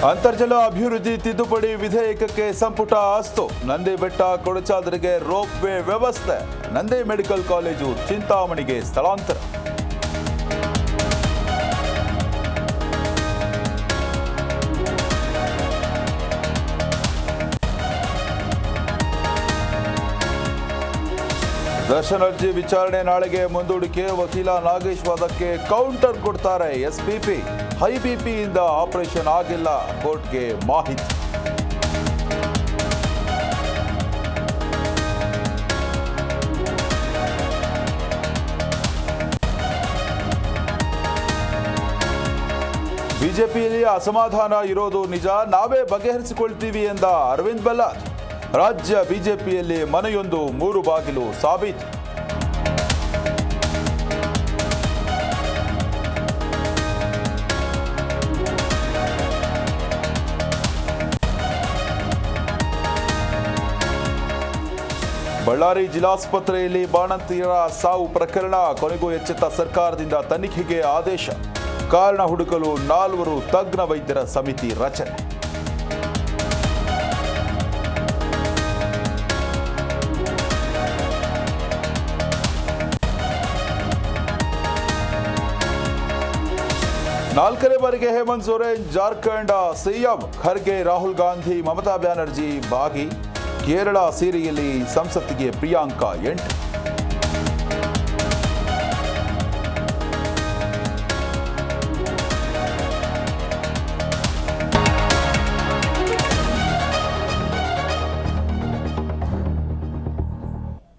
ಅಂತರ್ಜಲ ಅಭಿವೃದ್ಧಿ ತಿದ್ದುಪಡಿ ವಿಧೇಯಕಕ್ಕೆ ಸಂಪುಟ ಅಸ್ತು. ನಂದಿ ಬೆಟ್ಟ ಕೊಡಚಾದ್ರಿಗೆ ರೋಪ್ ವೇ ವ್ಯವಸ್ಥೆ. ನಂದಿ ಮೆಡಿಕಲ್ ಕಾಲೇಜು ಚಿಂತಾಮಣಿಗೆ ಸ್ಥಳಾಂತರ. ದರ್ಶನ್ ಅರ್ಜಿ ವಿಚಾರಣೆ ನಾಳೆಗೆ ಮುಂದೂಡಿಕೆ. ವಕೀಲ ನಾಗೇಶ್ ವಾದಕ್ಕೆ ಕೌಂಟರ್ ಕೊಡ್ತಾರೆ ಎಸ್ಪಿಪಿ. ಹೈ ಬಿಪಿಯಿಂದ ಆಪರೇಷನ್ ಆಗಿಲ್ಲ, ಕೋರ್ಟ್ಗೆ ಮಾಹಿತಿ. ಬಿಜೆಪಿಯಲ್ಲಿ ಅಸಮಾಧಾನ ಇರೋದು ನಿಜ, ನಾವೇ ಬಗೆಹರಿಸಿಕೊಳ್ತೀವಿ ಎಂದ ಅರವಿಂದ್ ಬೆಲ್ಲದ್. ರಾಜ್ಯ ಬಿಜೆಪಿಯಲ್ಲಿ ಮನೆಯೊಂದು 3 ಬಾಗಿಲು ಸಾಬೀತು. ಬಳ್ಳಾರಿ ಜಿಲ್ಲಾಸ್ಪತ್ರೆಯಲ್ಲಿ ಬಾಣಂತಿಯರ ಸಾವು ಪ್ರಕರಣ. ಕೊನೆಗೂ ಎಚ್ಚೆತ್ತ ಸರ್ಕಾರದಿಂದ ತನಿಖೆಗೆ ಆದೇಶ. ಕಾರಣ ಹುಡುಕಲು 4 ತಜ್ಞ ವೈದ್ಯರ ಸಮಿತಿ ರಚನೆ. ನಾಲ್ಕನೇ ಬಾರಿಗೆ ಹೇಮಂತ್ ಸೊರೇನ್ ಜಾರ್ಖಂಡ್ ಸಿಎಂ. ಖರ್ಗೆ, ರಾಹುಲ್ ಗಾಂಧಿ, ಮಮತಾ ಬ್ಯಾನರ್ಜಿ ಭಾಗಿ. ಕೇರಳ ಸೀರೆಯಲ್ಲಿ ಸಂಸತ್ತಿಗೆ ಪ್ರಿಯಾಂಕಾ ಎಂಟ್ರಿ.